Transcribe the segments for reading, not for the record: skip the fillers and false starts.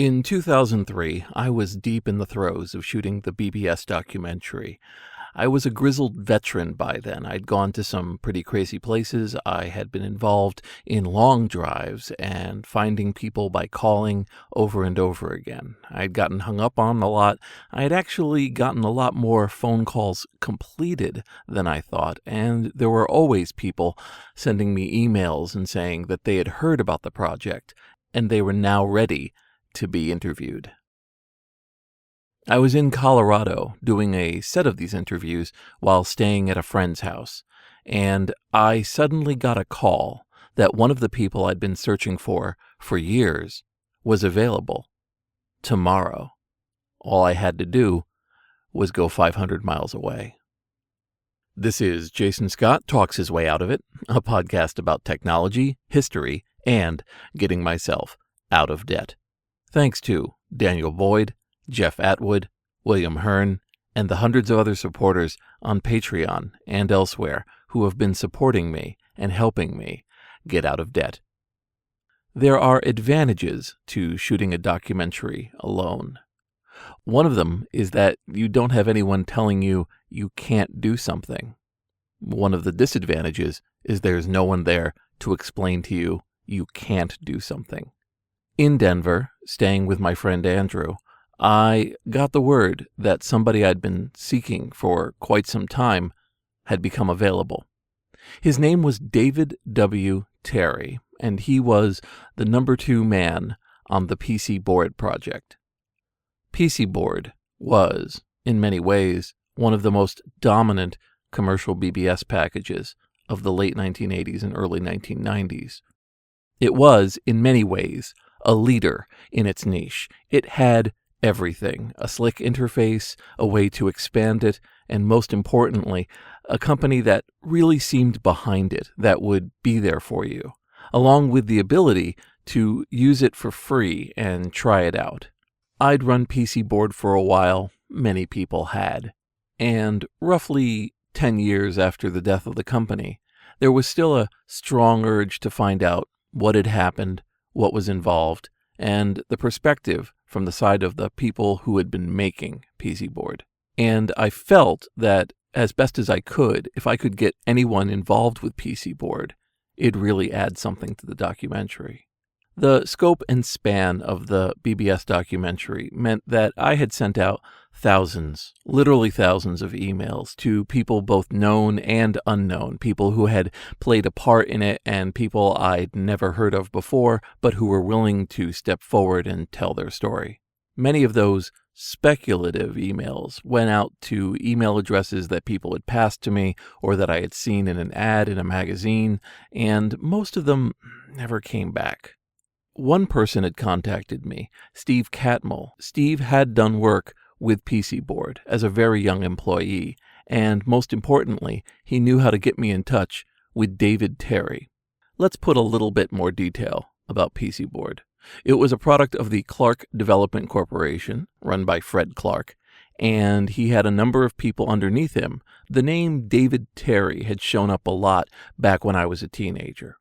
In 2003, I was deep in the throes of shooting the BBS documentary. I was a grizzled veteran by then. I'd gone to some pretty crazy places. I had been involved in long drives and finding people by calling over and over again. I'd gotten hung up on a lot. I had actually gotten a lot more phone calls completed than I thought, and there were always people sending me emails and saying that they had heard about the project and they were now ready to be interviewed. I was in Colorado doing a set of these interviews while staying at a friend's house, and I suddenly got a call that one of the people I'd been searching for years was available tomorrow. All I had to do was go 500 miles away. This is Jason Scott Talks His Way Out of It, a podcast about technology, history, and getting myself out of debt. Thanks to Daniel Boyd, Jeff Atwood, William Hearn, and the hundreds of other supporters on Patreon and elsewhere who have been supporting me and helping me get out of debt. There are advantages to shooting a documentary alone. One of them is that you don't have anyone telling you you can't do something. One of the disadvantages is there's no one there to explain to you you can't do something. In Denver, staying with my friend Andrew, I got the word that somebody I'd been seeking for quite some time had become available. His name was David W. Terry, and he was the number 2 man on the PC Board project. PC Board was, in many ways, one of the most dominant commercial BBS packages of the late 1980s and early 1990s. It was, in many ways, a leader in its niche. It had everything: a slick interface, a way to expand it, and most importantly, a company that really seemed behind it, that would be there for you, along with the ability to use it for free and try it out. I'd run PC Board for a while, many people had, and roughly 10 years after the death of the company, there was still a strong urge to find out what had happened, what was involved, and the perspective from the side of the people who had been making PC Board. And I felt that, as best as I could, if I could get anyone involved with PC Board, it'd really add something to the documentary. The scope and span of the BBS documentary meant that I had sent out thousands, literally thousands of emails to people both known and unknown, people who had played a part in it and people I'd never heard of before, but who were willing to step forward and tell their story. Many of those speculative emails went out to email addresses that people had passed to me or that I had seen in an ad in a magazine, and most of them never came back. One person had contacted me, Steve Catmull. Steve had done work with PC Board as a very young employee, and most importantly, he knew how to get me in touch with David Terry. Let's put a little bit more detail about PC Board. It was a product of the Clark Development Corporation, run by Fred Clark, and he had a number of people underneath him. The name David Terry had shown up a lot back when I was a teenager.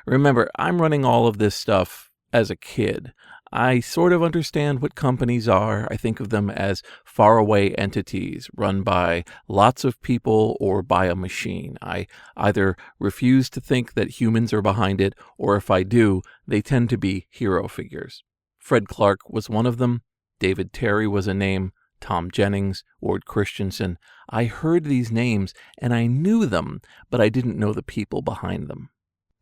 Remember, I'm running all of this stuff as a kid. I sort of understand what companies are. I think of them as faraway entities run by lots of people or by a machine. I either refuse to think that humans are behind it, or if I do, they tend to be hero figures. Fred Clark was one of them. David Terry was a name. Tom Jennings, Ward Christensen. I heard these names and I knew them, but I didn't know the people behind them.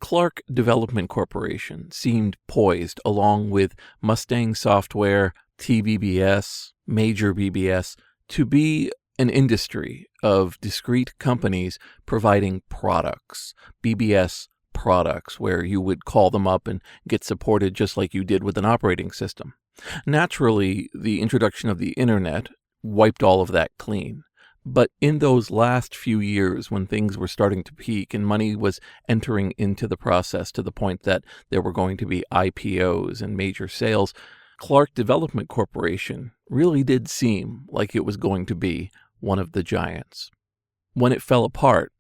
Clark Development Corporation seemed poised, along with Mustang Software, TBBS, Major BBS, to be an industry of discrete companies providing products, BBS products, where you would call them up and get supported just like you did with an operating system. Naturally, the introduction of the internet wiped all of that clean. But in those last few years, when things were starting to peak and money was entering into the process to the point that there were going to be IPOs and major sales, Clark Development Corporation really did seem like it was going to be one of the giants. When it fell apart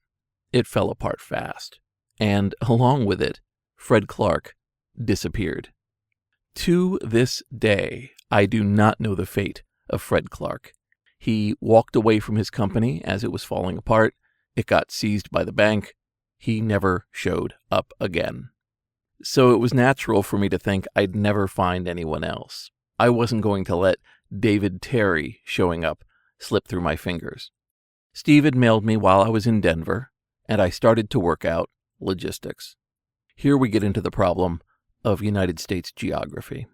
fast. And along with it, Fred Clark disappeared. To this day, I do not know the fate of Fred Clark. He walked away from his company as it was falling apart. It got seized by the bank. He never showed up again. So it was natural for me to think I'd never find anyone else. I wasn't going to let David Terry showing up slip through my fingers. Steve had mailed me while I was in Denver, and I started to work out logistics. Here we get into the problem of United States geography.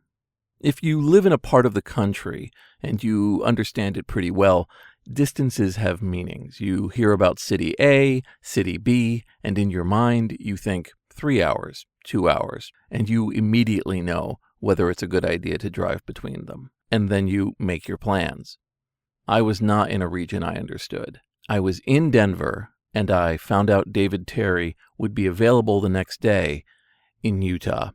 If you live in a part of the country and you understand it pretty well, distances have meanings. You hear about city A, city B, and in your mind you think 3 hours, 2 hours, and you immediately know whether it's a good idea to drive between them. And then you make your plans. I was not in a region I understood. I was in Denver, and I found out David Terry would be available the next day in Utah.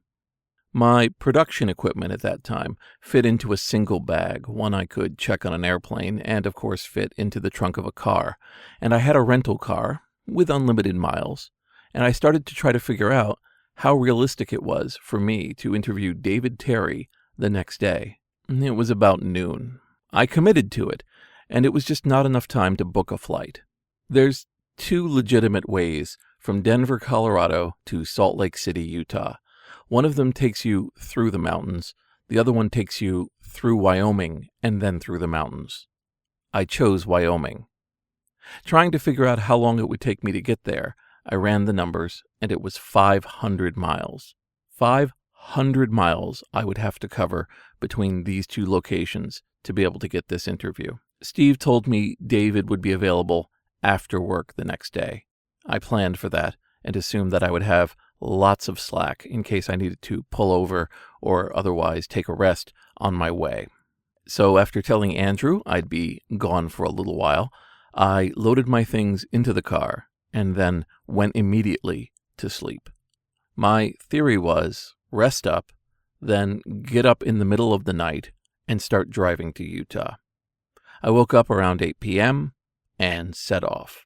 My production equipment at that time fit into a single bag, one I could check on an airplane, and of course fit into the trunk of a car. And I had a rental car with unlimited miles, and I started to try to figure out how realistic it was for me to interview David Terry the next day. It was about noon. I committed to it, and it was just not enough time to book a flight. There's 2 legitimate ways from Denver, Colorado to Salt Lake City, Utah. One of them takes you through the mountains. The other one takes you through Wyoming and then through the mountains. I chose Wyoming. Trying to figure out how long it would take me to get there, I ran the numbers, and it was 500 miles. 500 miles I would have to cover between these 2 locations to be able to get this interview. Steve told me David would be available after work the next day. I planned for that and assumed that I would have lots of slack in case I needed to pull over or otherwise take a rest on my way. So after telling Andrew I'd be gone for a little while, I loaded my things into the car and then went immediately to sleep. My theory was rest up, then get up in the middle of the night and start driving to Utah. I woke up around 8 p.m. and set off.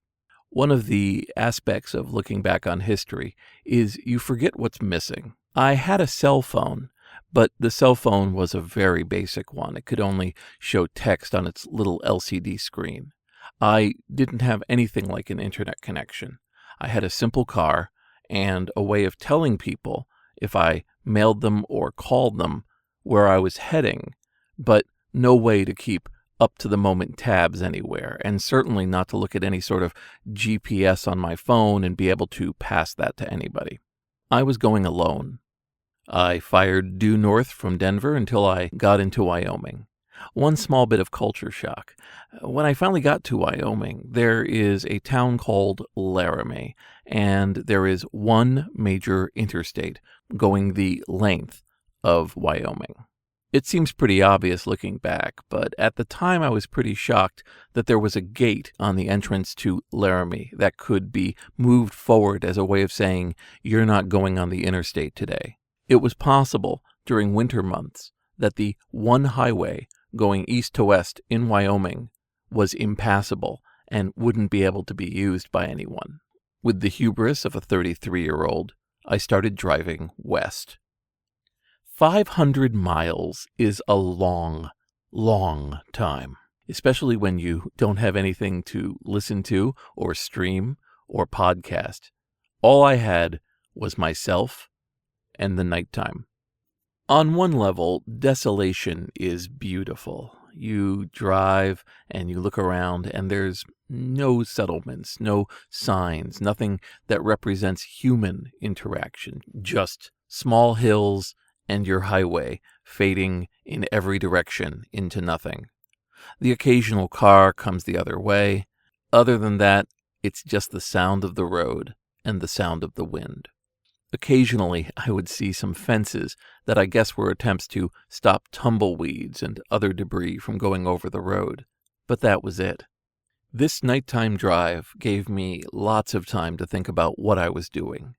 One of the aspects of looking back on history is you forget what's missing. I had a cell phone, but the cell phone was a very basic one. It could only show text on its little LCD screen. I didn't have anything like an internet connection. I had a simple car and a way of telling people if I mailed them or called them where I was heading, but no way to keep up-to-the-moment tabs anywhere, and certainly not to look at any sort of GPS on my phone and be able to pass that to anybody. I was going alone. I fired due north from Denver until I got into Wyoming. One small bit of culture shock. When I finally got to Wyoming, there is a town called Laramie, and there is one major interstate going the length of Wyoming. It seems pretty obvious looking back, but at the time I was pretty shocked that there was a gate on the entrance to Laramie that could be moved forward as a way of saying, you're not going on the interstate today. It was possible during winter months that the one highway going east to west in Wyoming was impassable and wouldn't be able to be used by anyone. With the hubris of a 33-year-old, I started driving west. 500 miles is a long, long time, especially when you don't have anything to listen to or stream or podcast. All I had was myself and the nighttime. On one level, Desolation is beautiful. You drive and you look around and there's no settlements, no signs, nothing that represents human interaction, just small hills and your highway fading in every direction into nothing. The occasional car comes the other way. Other than that, it's just the sound of the road and the sound of the wind. Occasionally, I would see some fences that I guess were attempts to stop tumbleweeds and other debris from going over the road, but that was it. This nighttime drive gave me lots of time to think about what I was doing.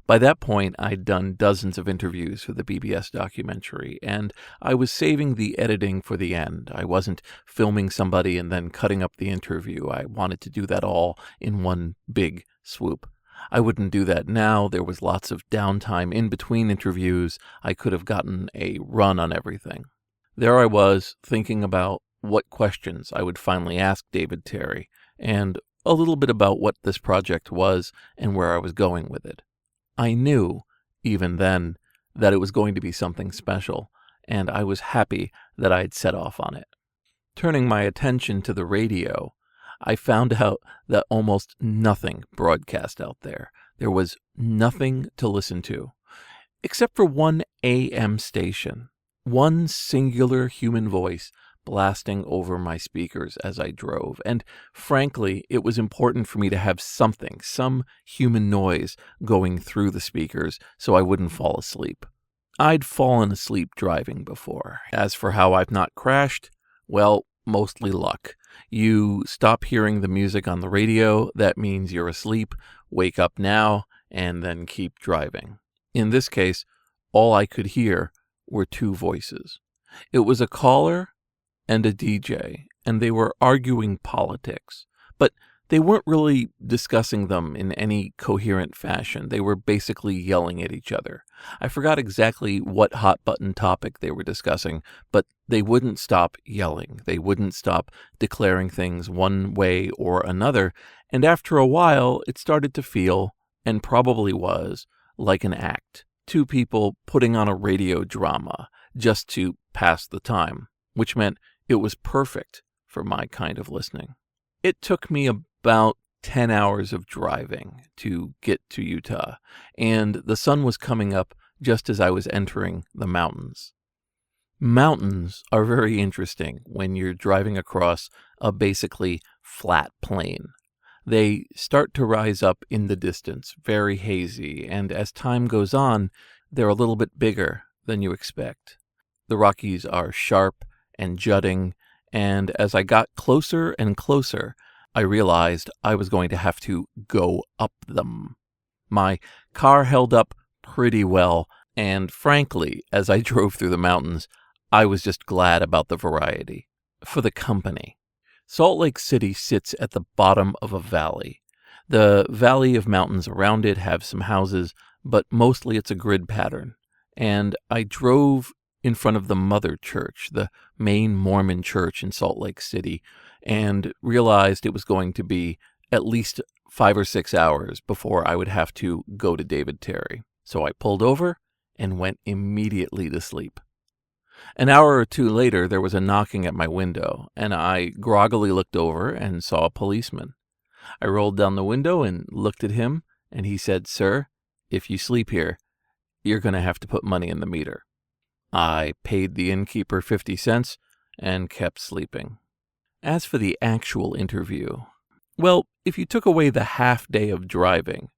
By that point, I'd done dozens of interviews for the BBS documentary, and I was saving the editing for the end. I wasn't filming somebody and then cutting up the interview. I wanted to do that all in one big swoop. I wouldn't do that now. There was lots of downtime in between interviews. I could have gotten a run on everything. There I was, thinking about what questions I would finally ask David Terry, and a little bit about what this project was and where I was going with it. I knew, even then, that it was going to be something special, and I was happy that I had set off on it. Turning my attention to the radio, I found out that almost nothing broadcast out there. There was nothing to listen to, except for one AM station, one singular human voice blasting over my speakers as I drove. And frankly, it was important for me to have something, some human noise going through the speakers so I wouldn't fall asleep. I'd fallen asleep driving before. As for how I've not crashed, well, mostly luck. You stop hearing the music on the radio, that means you're asleep, wake up now, and then keep driving. In this case, all I could hear were two voices. It was a caller and a DJ, and they were arguing politics. But they weren't really discussing them in any coherent fashion. They were basically yelling at each other. I forgot exactly what hot-button topic they were discussing, but they wouldn't stop yelling. They wouldn't stop declaring things one way or another, and after a while, it started to feel, and probably was, like an act. Two people putting on a radio drama just to pass the time, which meant it was perfect for my kind of listening. It took me about 10 hours of driving to get to Utah, and the sun was coming up just as I was entering the mountains. Mountains are very interesting when you're driving across a basically flat plain. They start to rise up in the distance, very hazy, and as time goes on, they're a little bit bigger than you expect. The Rockies are sharp and jutting, and as I got closer and closer, I realized I was going to have to go up them. My car held up pretty well, and frankly, as I drove through the mountains, I was just glad about the variety. For the company. Salt Lake City sits at the bottom of a valley. The valley of mountains around it have some houses, but mostly it's a grid pattern. And I drove in front of the Mother Church, the main Mormon church in Salt Lake City, and realized it was going to be at least 5 or 6 hours before I would have to go to David Terry. So I pulled over and went immediately to sleep. An hour or two later, there was a knocking at my window, and I groggily looked over and saw a policeman. I rolled down the window and looked at him, and he said, "Sir, if you sleep here, you're going to have to put money in the meter." I paid the innkeeper 50 cents and kept sleeping. As for the actual interview, well, if you took away the half day of driving,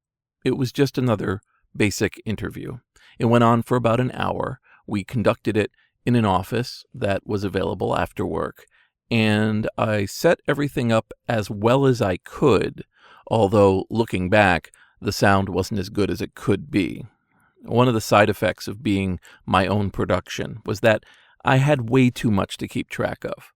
it was just another basic interview. It went on for about an hour. We conducted it in an office that was available after work, and I set everything up as well as I could, although looking back, the sound wasn't as good as it could be. One of the side effects of being my own production was that I had way too much to keep track of.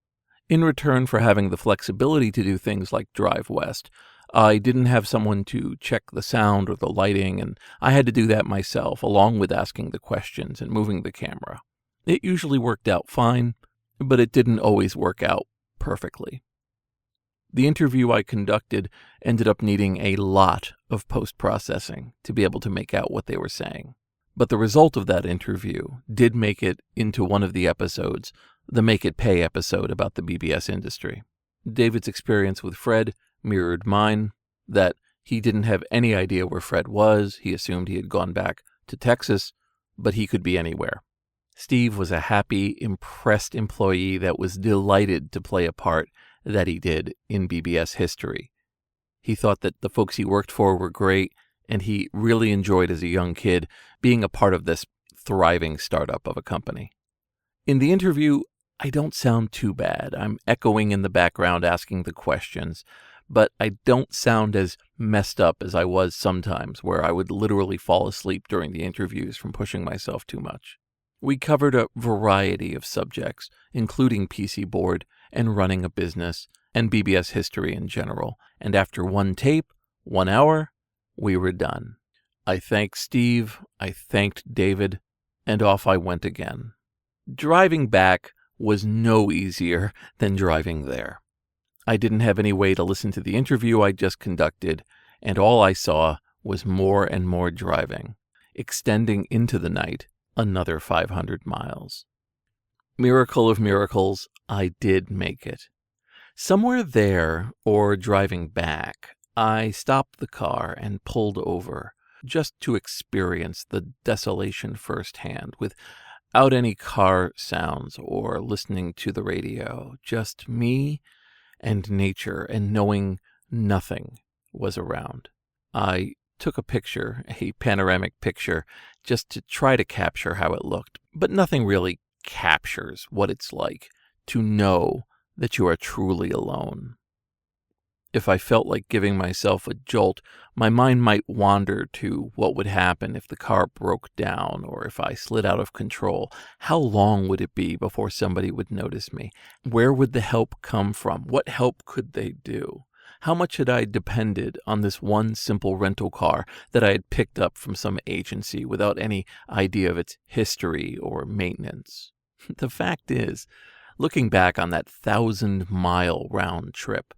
In return for having the flexibility to do things like drive west, I didn't have someone to check the sound or the lighting, and I had to do that myself, along with asking the questions and moving the camera. It usually worked out fine, but it didn't always work out perfectly. The interview I conducted ended up needing a lot of post-processing to be able to make out what they were saying. But the result of that interview did make it into one of the episodes, the Make It Pay episode about the BBS industry. David's experience with Fred mirrored mine, that he didn't have any idea where Fred was. He assumed he had gone back to Texas, but he could be anywhere. Steve was a happy, impressed employee that was delighted to play a part that he did in BBS history. He thought that the folks he worked for were great, and he really enjoyed as a young kid being a part of this thriving startup of a company. In the interview, I don't sound too bad. I'm echoing in the background asking the questions, but I don't sound as messed up as I was sometimes, where I would literally fall asleep during the interviews from pushing myself too much. We covered a variety of subjects, including PC board and running a business and BBS history in general, and after one tape, 1 hour, we were done. I thanked Steve, I thanked David, and off I went again. Driving back was no easier than driving there. I didn't have any way to listen to the interview I just conducted, and all I saw was more and more driving, extending into the night another 500 miles. Miracle of miracles, I did make it. Somewhere there, or driving back, I stopped the car and pulled over, just to experience the desolation firsthand, without any car sounds or listening to the radio, just me and nature, and knowing nothing was around. I took a picture, a panoramic picture, just to try to capture how it looked, but nothing really captures what it's like to know that you are truly alone. If I felt like giving myself a jolt, my mind might wander to what would happen if the car broke down or if I slid out of control. How long would it be before somebody would notice me? Where would the help come from? What help could they do? How much had I depended on this one simple rental car that I had picked up from some agency without any idea of its history or maintenance? The fact is, looking back on that 1,000-mile round trip,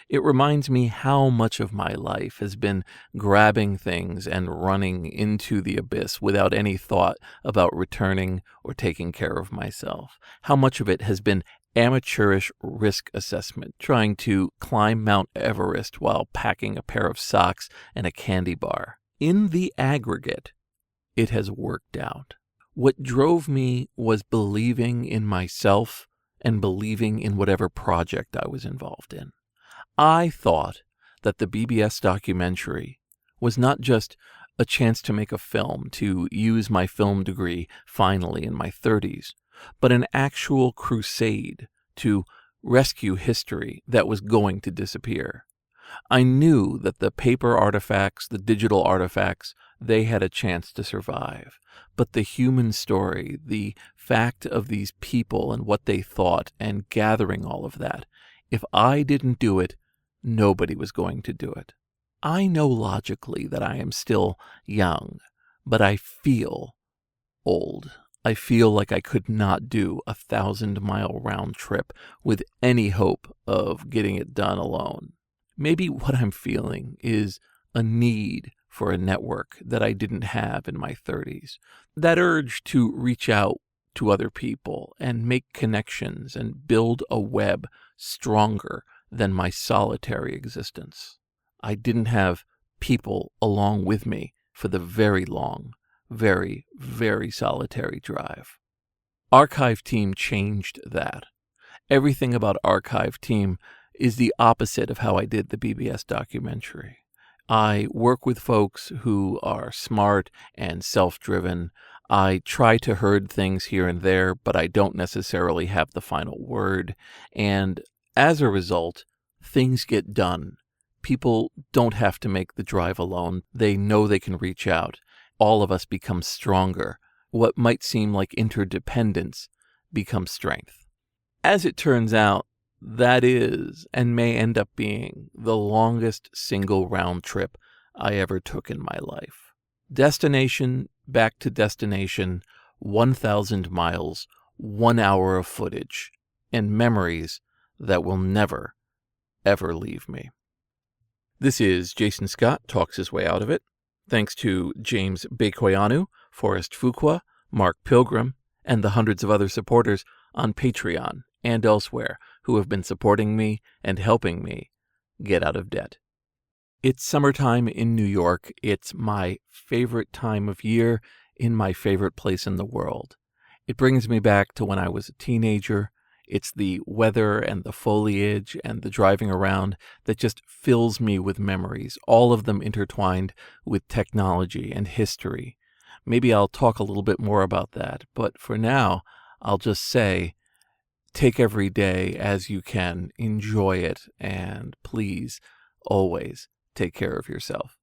it reminds me how much of my life has been grabbing things and running into the abyss without any thought about returning or taking care of myself. How much of it has been amateurish risk assessment, trying to climb Mount Everest while packing a pair of socks and a candy bar. In the aggregate, it has worked out. What drove me was believing in myself and believing in whatever project I was involved in. I thought that the BBS documentary was not just a chance to make a film, to use my film degree finally in my 30s, but an actual crusade to rescue history that was going to disappear. I knew that the paper artifacts, the digital artifacts, they had a chance to survive. But the human story, the fact of these people and what they thought, and gathering all of that, if I didn't do it, nobody was going to do it. I know logically that I am still young, but I feel old. I feel like I could not do a 1,000-mile round trip with any hope of getting it done alone. Maybe what I'm feeling is a need for a network that I didn't have in my 30s. That urge to reach out to other people and make connections and build a web stronger than my solitary existence. I didn't have people along with me for the very long, very, very solitary drive. Archive Team changed that. Everything about Archive Team is the opposite of how I did the BBS documentary. I work with folks who are smart and self-driven. I try to herd things here and there, but I don't necessarily have the final word. And as a result, things get done. People don't have to make the drive alone. They know they can reach out. All of us become stronger. What might seem like interdependence becomes strength. As it turns out, that is, and may end up being, the longest single round trip I ever took in my life. Destination, back to destination, 1,000 miles, 1 hour of footage, and memories that will never, ever leave me. This is Jason Scott Talks His Way Out of It. Thanks to James Bekoyanu, Forrest Fuqua, Mark Pilgrim, and the hundreds of other supporters on Patreon and elsewhere who have been supporting me and helping me get out of debt. It's summertime in New York. It's my favorite time of year in my favorite place in the world. It brings me back to when I was a teenager. It's the weather and the foliage and the driving around that just fills me with memories, all of them intertwined with technology and history. Maybe I'll talk a little bit more about that, but for now, I'll just say, take every day as you can, enjoy it, and please, always take care of yourself.